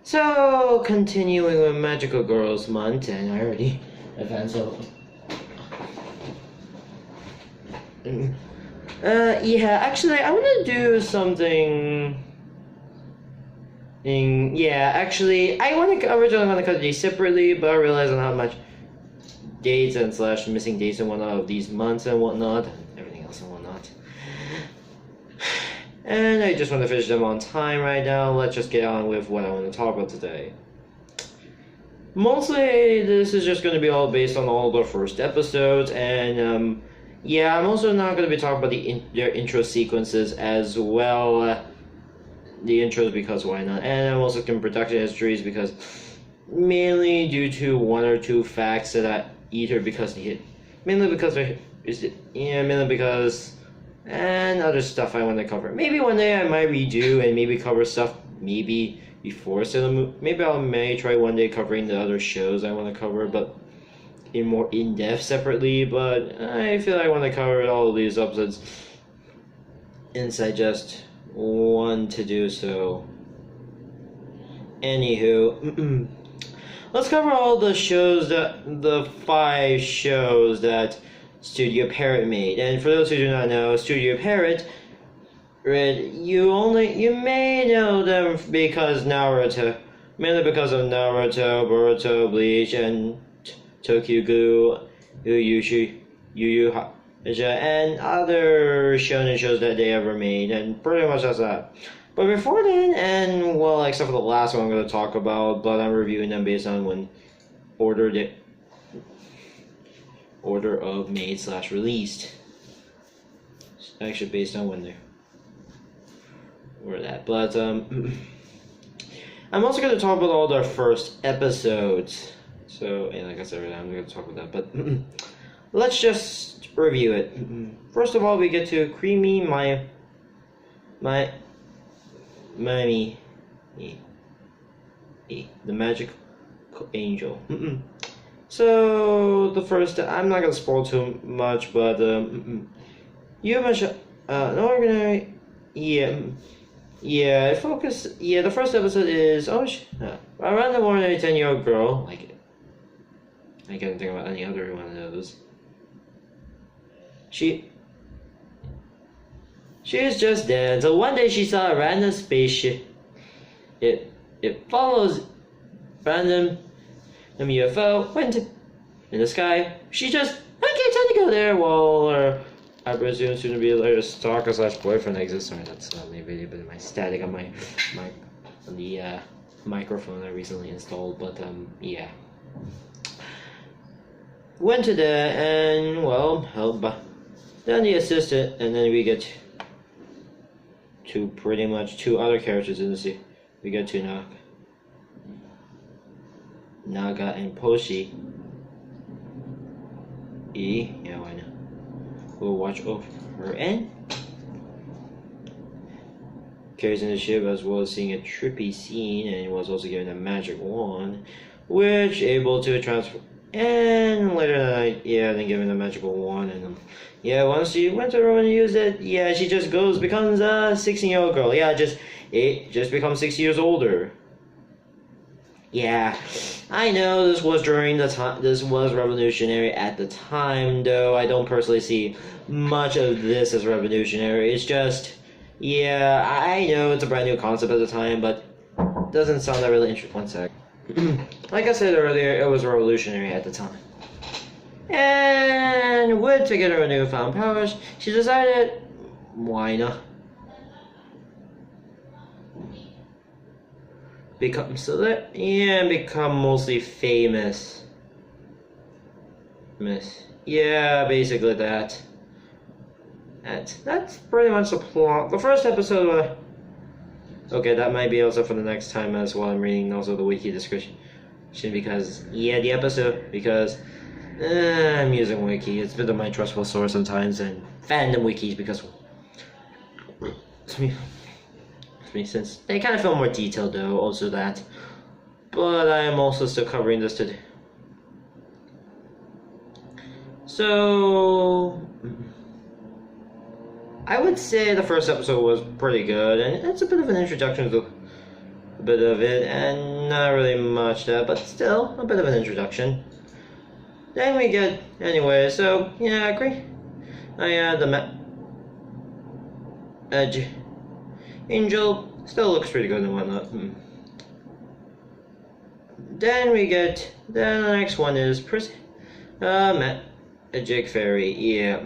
So, continuing with Magical Girls Month, and I already advanced so. Yeah, actually, I want to do something. Actually, I originally want to cut these separately, but I realized on how much dates and slash missing dates and whatnot of these months and whatnot, everything else and whatnot. And I just want to finish them on time right now. Let's just get on with what I want to talk about today. Mostly, this is just going to be all based on all the first episodes, and yeah, I'm also not going to be talking about their intro sequences as well. The intros because why not? And I'm also doing production histories because mainly due to one or two facts that I either because they hit, mainly because and other stuff I want to cover. Maybe one day I might redo and maybe cover stuff maybe before Sailor Moon. Maybe I may try one day covering the other shows I want to cover, but in more in-depth separately. But I feel I want to cover all of these episodes since I just want to do so. Anywho, let's cover all the shows the 5 shows that Studio Pierrot made. And for those who do not know, Studio Pierrot, you may know them because Naruto, mainly because of Naruto, Boruto, Bleach, and Tokyo Ghoul, Yu Yu and other shonen shows that they ever made, and pretty much that's that. But before then, and well, except for the last one I'm going to talk about, but I'm reviewing them based on when order of made / released. Actually, based on when they were that. But I'm also going to talk about all their first episodes. So, and like I said, I'm going to talk about that. But let's just review it. First of all, we get to Creamy Miami, the Magic Angel. So the first, I'm not gonna spoil too much, but you mentioned an ordinary, the first episode is around the ordinary 10-year-old girl. Like, I can't think about any other one of those. She is just dead. So one day she saw a random spaceship. It follows random UFO went in the sky. She just okay, time to go there. Well, I presume soon to be later stalker / boyfriend exists. Sorry, that's maybe a bit of my static on the microphone I recently installed. But yeah, went to there and well help. Then the assistant, and then we get to pretty much 2 other characters in the scene. We get to Naga and Poshi. Yeah, why not? We'll watch over her and carries in the ship as well as seeing a trippy scene, and was also given a magic wand, which able to transfer. And later that night, then given a magical wand, and once she went to the room and used it, she just becomes a 16-year-old girl. Just becomes 6 years older. Yeah, I know this was during the time. This was revolutionary at the time, though I don't personally see much of this as revolutionary. It's just, I know it's a brand new concept at the time, but it doesn't sound that really interesting. One sec. Like I said earlier, it was revolutionary at the time. And to get her newfound powers, she decided, why not? Become mostly famous. Basically that. That's pretty much the plot. The first episode. Okay, that might be also for the next time as well. I'm reading also the wiki description because the episode because I'm using wiki. It's a bit of my trustful source sometimes, and fandom wikis because since they kind of feel more detailed though. Also that, but I am also still covering this today. So I would say the first episode was pretty good, and it's a bit of an introduction to a bit of it, and not really much that, but still a bit of an introduction. Then we get, anyway, so yeah, great. The Edge Angel still looks pretty good and whatnot. Then we get, then the next one is Magic Fairy, yeah.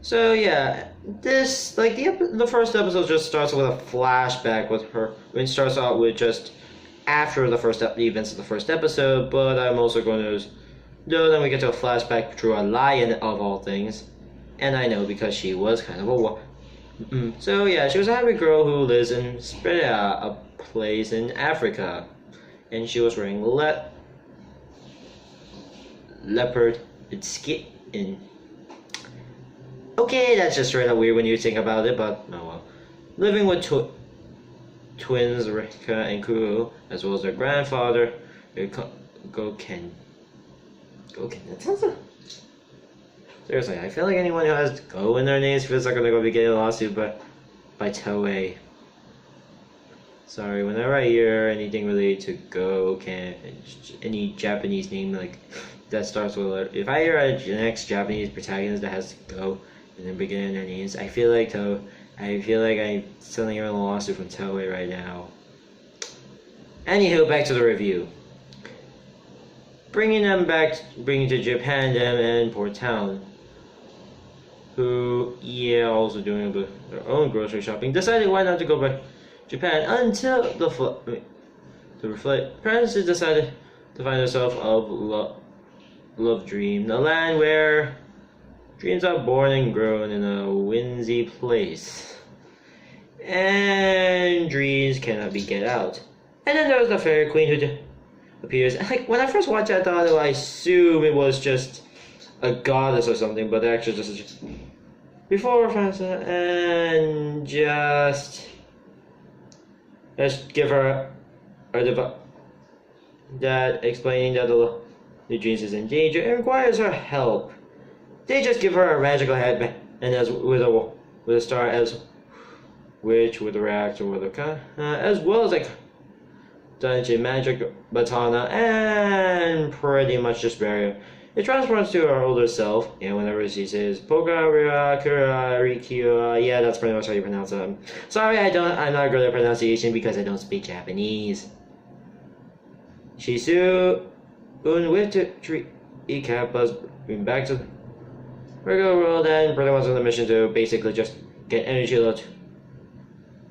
So yeah, this, like, the first episode just starts with a flashback with her. It starts out with just after the events of the first episode, but I'm also going to, then we get to a flashback through a lion of all things. And I know because she was kind of a so yeah, she was a happy girl who lives in Speria, a place in Africa, and she was wearing leopard skin. Okay, that's just straight up weird when you think about it, but oh well. Living with twins Rika and Kuru, as well as their grandfather, Goken. That sounds like... Seriously, I feel like anyone who has Go in their names feels like they're going to be getting a lawsuit by Toei. Sorry, whenever I hear anything related to Go, any Japanese name like that starts with a letter. If I hear a next Japanese protagonist that has Go in the beginning of their names, I feel like I'm suddenly hearing a lawsuit from Toei right now. Anywho, back to the review. Bringing to Japan, them and Port Town, who, yeah, also doing their own grocery shopping, decided why not to go back to Japan until Francis decided to find herself of Love Dream, the land where dreams are born and grown in a whimsy place, and dreams cannot be get out. And then there was the fairy queen who appears. Like, when I first watched it, I assume it was just a goddess or something, but actually just before Francis, and just give her that explaining that the dreams is in danger and requires her help. They just give her a magical headband, and as with a star as which would react or with a as well as like dungeon magic batana, and pretty much just barrier. It transforms to her older self, and whenever she says Poka Kura Rikyu, yeah, that's pretty much how you pronounce it. Sorry, I'm not good at pronunciation because I don't speak Japanese. Shisu with the tree Kappa's back to the regular world, and pretty much on the mission to basically just get energy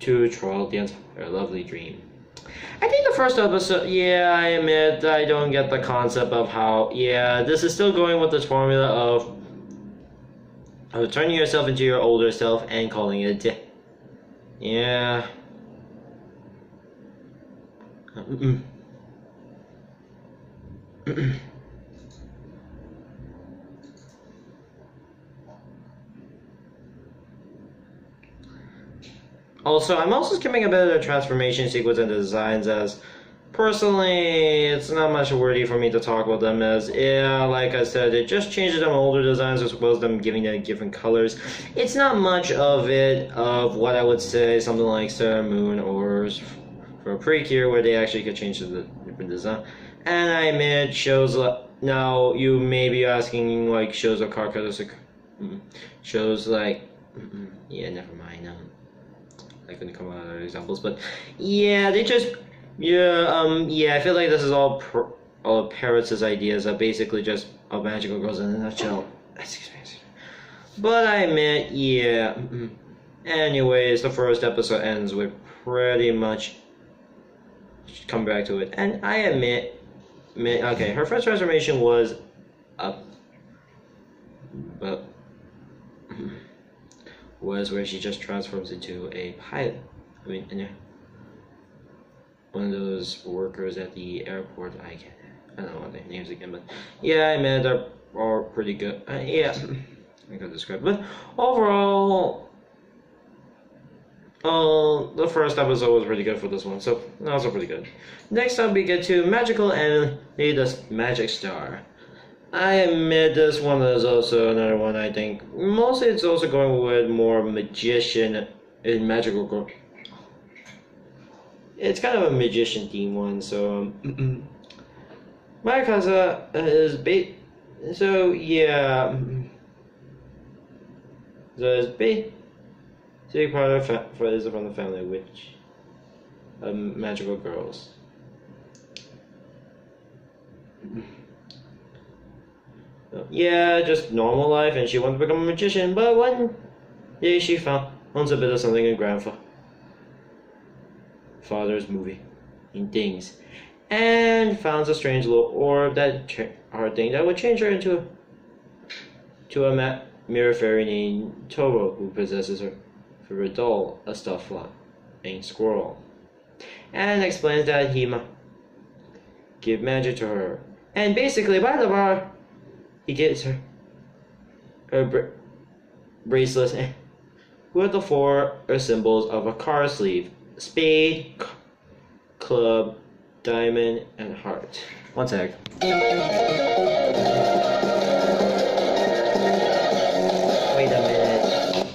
to troll the entire lovely dream. I think the first episode, yeah, I admit I don't get the concept of how, yeah, this is still going with this formula of turning yourself into your older self and calling it yeah. Also, I'm also skipping a bit of the transformation sequence and the designs, as personally, it's not much worthy for me to talk about them, as, yeah, like I said, it just changes them older designs as well as them giving them different colors. It's not much of it, of what I would say, something like Sun, Moon, or for a Precure, where they actually could change the different design. And I admit, shows, now, you may be asking, like, shows of car colors, shows like, yeah, never mind, I couldn't come up with other examples, but yeah, they just, yeah, I feel like this is all of Parrots' ideas are basically just how magical goes in a nutshell. But I admit, yeah. Anyways, the first episode ends with pretty much, come back to it, and I admit, okay, her first transformation was up, but was where she just transforms into a pilot. I mean, one of those workers at the airport. I don't know what their names again, but yeah, I mean, they're all pretty good. Yeah, I could describe it. But overall, the first episode was pretty good for this one, so also pretty good. Next up, we get to Magical Emily, the Magic Star. I admit this one is also another one I think. Mostly it's also going with more magician and magical girl. It's kind of a magician theme one, so my casa is so yeah. So it's big part of is from the family which magical girls. Yeah, just normal life, and she wanted to become a magician, but one day she found a bit of something in grandfather's movie in things, and found a strange little orb that would change her into a mirror fairy named Toro, who possesses her for a doll, a stuffed flying squirrel, and explains that he might give magic to her, and basically by the bar he gives her bracelet with the four symbols of a card sleeve: spade, club, diamond, and heart. One sec. Wait a minute.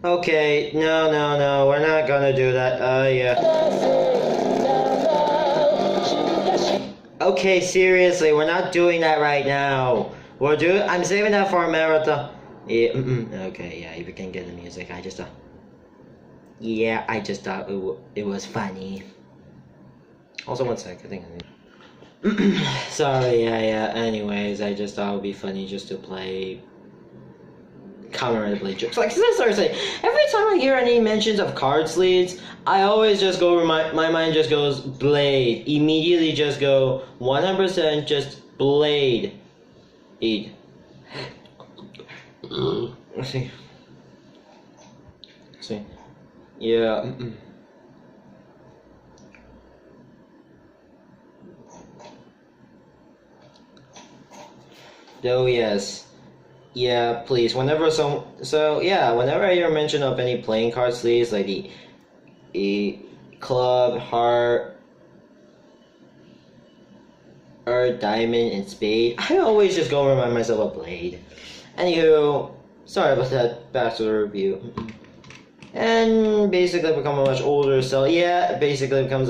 Okay, no, we're not gonna do that. Yeah. Okay, seriously, we're not doing that right now. I'm saving that for a marathon. Yeah, okay, yeah, you can get the music. I just thought it was funny. Also, one sec, I think. Sorry, yeah. Anyways, I just thought it would be funny just to play. Play jokes. Like, seriously, every time I hear any mentions of card sleeves, I always just go, my mind just goes, Blade. Immediately just go, 100% just Blade. Eat. See. Yeah. Oh, yes. Yeah, please. Whenever I hear mention of any playing card sleeves, like the club, heart, or diamond, and spade, I always just go remind myself of Blade. Anywho, sorry about that. Back to the review. And basically become a much older, so yeah, basically becomes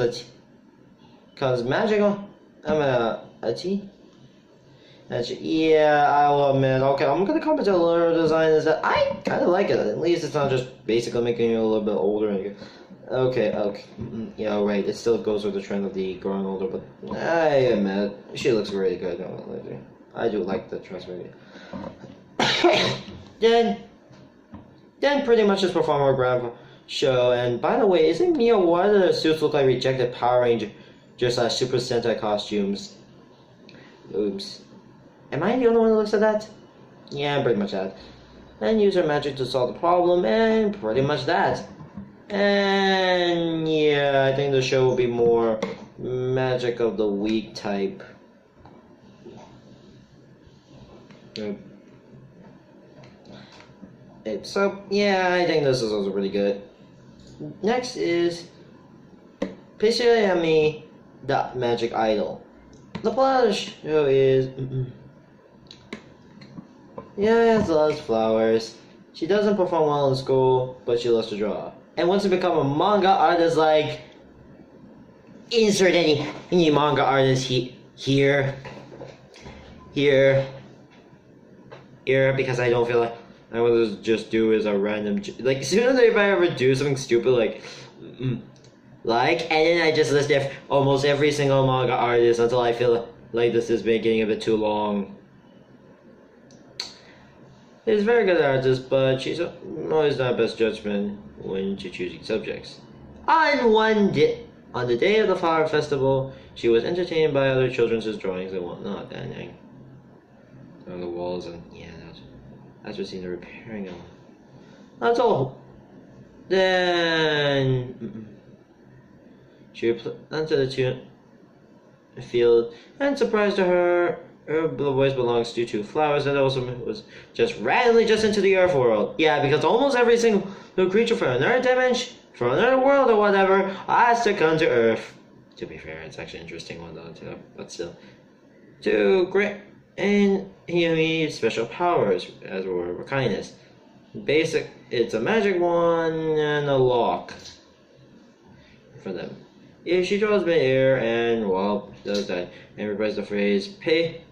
magical. A T. Yeah, I'll admit. Okay, I'm gonna comment on the lure design is that I kind of like it. At least it's not just basically making you a little bit older. Okay. Yeah, right. It still goes with the trend of the growing older, but I admit she looks really good. I do like the transformation. then pretty much just perform our grand show. And by the way, isn't Mia why do the suits look like rejected Power Ranger, just like Super Sentai costumes? Oops. Am I the only one who looks at that? Yeah, pretty much that. And use her magic to solve the problem, and pretty much that. And yeah, I think the show will be more magic of the week type. So yeah, I think this is also pretty good. Next is Picture the Magic Idol. The plot of the show is Yaya's loves flowers. She doesn't perform well in school, but she loves to draw. And wants to become a manga artist, like insert any manga artist here, because I don't feel like I want to just do as a random like soon if I ever do something stupid and then I just list almost every single manga artist until I feel like this is getting a bit too long. She's a very good artist, but she's always not best judgment when choosing subjects. On the day of the flower festival, she was entertained by other children's drawings and whatnot, and on the walls, and yeah, that's what seemed to repairing them. That's all. Then she planted the tune field, and surprised to her, the voice belongs to two flowers that also was just randomly just into the earth world. Yeah, because almost every single creature from another dimension, from another world or whatever, has to come to Earth. To be fair, it's actually an interesting one though too, but still. to grant and he special powers as well for kindness. It's a magic wand and a lock for them. If she draws mid-air and well does that and replies the phrase "pay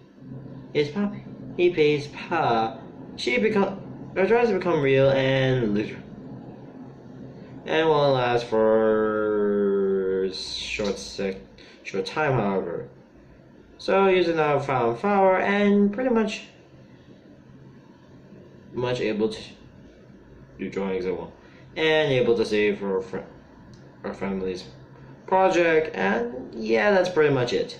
is pop," he pays pa. She tries to become real and literal, and will last for short time, however. So using our found flower and pretty much able to do drawings as well, and able to save her family's project, and yeah, that's pretty much it.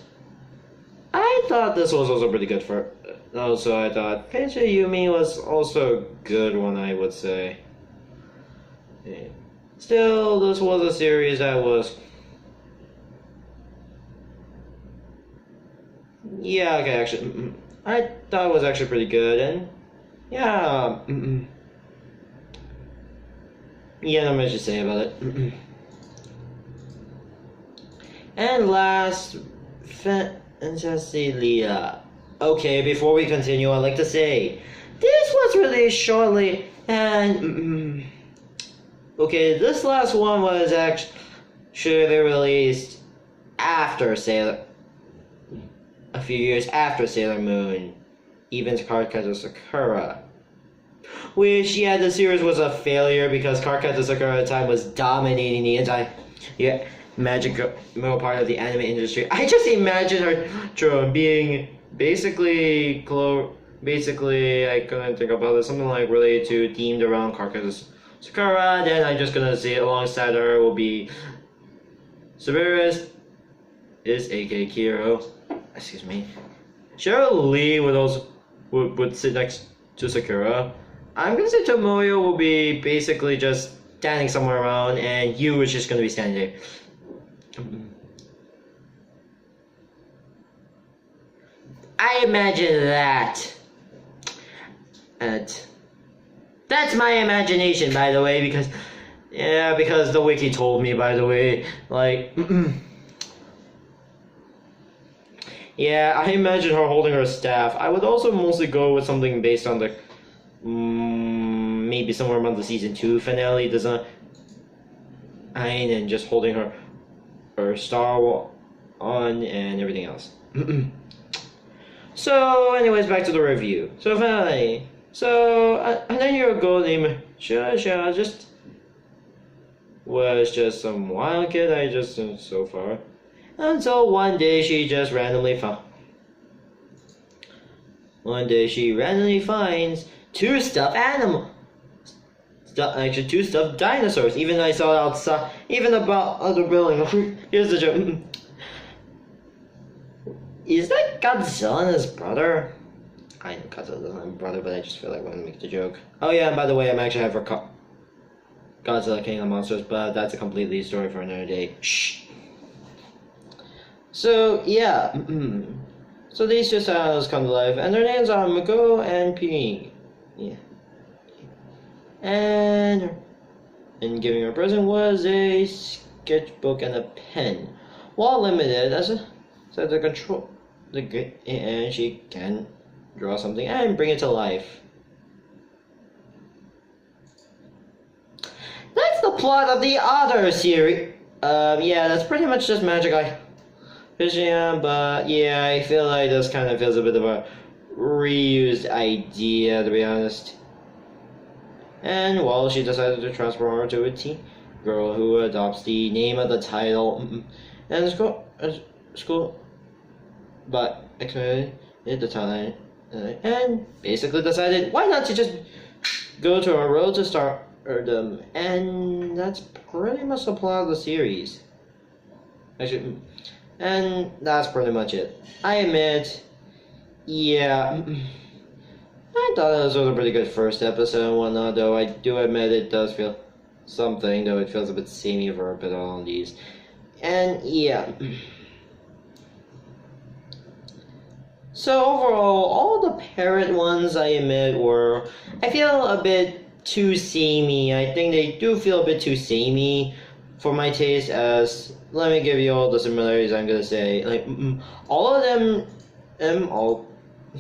I thought this was also pretty good for. Also, I thought Pincher Yumi was also a good one, I would say. Yeah. Still, this was a series that was. Yeah, okay, actually, I thought it was actually pretty good, and yeah, yeah, not much to say about it. And last, Fantasy Leah. Okay, before we continue, I'd like to say, this was released shortly, and okay, this last one was actually released after a few years after Sailor Moon, even Cardcaptor Sakura. Which, yeah, the series was a failure because Cardcaptor Sakura at the time was dominating the entire magical part of the anime industry. I just imagine her being basically, I couldn't think about it, something like related to, themed around Cardcaptor Sakura. Then I'm just gonna say alongside her will be Severus, is aka Kiro. Excuse me. Cheryl Lee would sit next to Sakura. I'm gonna say Tomoyo will be basically just standing somewhere around, and Yu is just gonna be standing there. I imagine that. And that's my imagination, by the way, because the wiki told me, by the way, like. Yeah, I imagine her holding her staff. I would also mostly go with something based on the maybe somewhere around the season 2 finale design, and just holding her star on and everything else. So, anyways, back to the review. So finally, and then your girl named Shasha was just some wild kid I just so far. Until one day she randomly finds two stuffed animals. Actually, two stuffed dinosaurs. Even I saw it outside. Even about other building. Here's the joke. Is that Godzilla and his brother? I know Godzilla doesn't have a brother, but I just feel like I want to make the joke. Oh yeah, and by the way, I'm actually having Godzilla King of the Monsters, but that's a completely story for another day. Shh. So yeah, so these two styles come to life, and their names are Mako and Ping. Yeah, and giving her a present was a sketchbook and a pen. While limited, and she can draw something and bring it to life. That's the plot of the other series. Yeah, that's pretty much just Magic Eye. But yeah, I feel like this kind of feels a bit of a reused idea, to be honest. And well, she decided to transform her to a teen girl who adopts the name of the title and school, but expanded the title and basically decided why not to just go to a road to stardom, and that's pretty much the plot of the series. And that's pretty much it. I admit, yeah, I thought this was a pretty good first episode and whatnot, though I do admit it does feel something, though it feels a bit samey for a bit on these. And yeah. So overall, all the parrot ones, I admit, I feel a bit too samey. I think they do feel a bit too samey for my taste, as let me give you all the similarities I'm gonna say. Like all of them all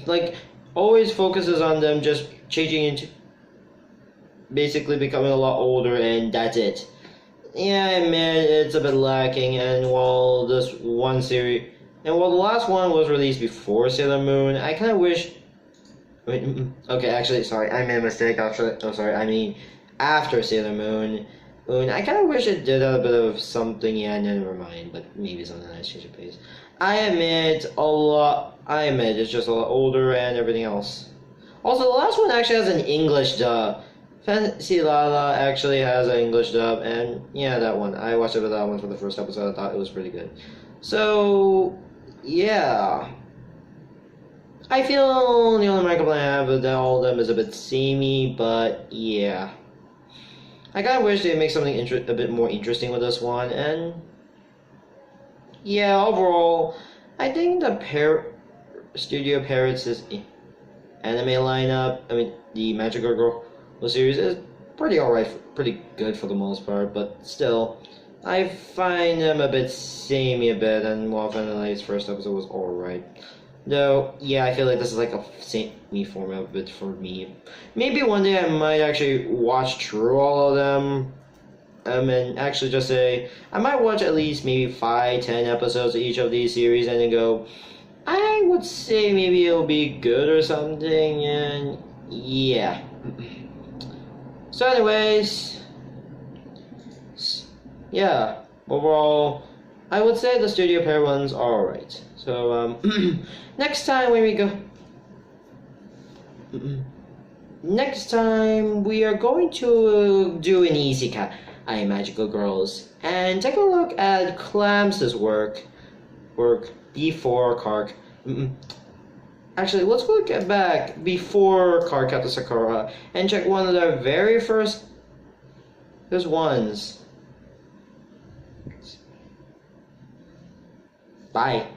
like always focuses on them just changing into basically becoming a lot older, and that's it. Yeah, I admit it's a bit lacking, and while this one series, and while the last one was released before Sailor Moon, I kind of wish. Wait, okay, actually, sorry, I made a mistake. Actually, oh, sorry, I mean after Sailor Moon. I kind of wish it did a bit of something. Yeah, never mind. But maybe something nice change of pace. I admit it's just a lot older and everything else. Also, the last one actually has an English dub. Fantasy Lala actually has an English dub, and yeah, that one. I watched that one for the first episode. I thought it was pretty good. So, yeah. I feel the only remark I have with all of them is a bit samey, but yeah. I kind of wish they'd make something a bit more interesting with this one, and yeah, overall, I think the Studio Parrots' anime lineup, I mean, the Magical Girl series is pretty alright, pretty good for the most part, but still, I find them a bit samey a bit, and while Vanillai's first episode was alright. Though, yeah, I feel like this is like a samey format a bit for me. Maybe one day I might actually watch through all of them. And actually just say, I might watch at least maybe 5-10 episodes of each of these series and then go, I would say maybe it'll be good or something, and yeah. So anyways, yeah, overall, I would say the Studio Pair ones are alright. So, next time when we go... Next time, we are going to do an easy cat, I Magical Girls, and take a look at Clamps' work before Card... Actually, let's look back before Cardcaptor Sakura and check one of their very first ones. Bye.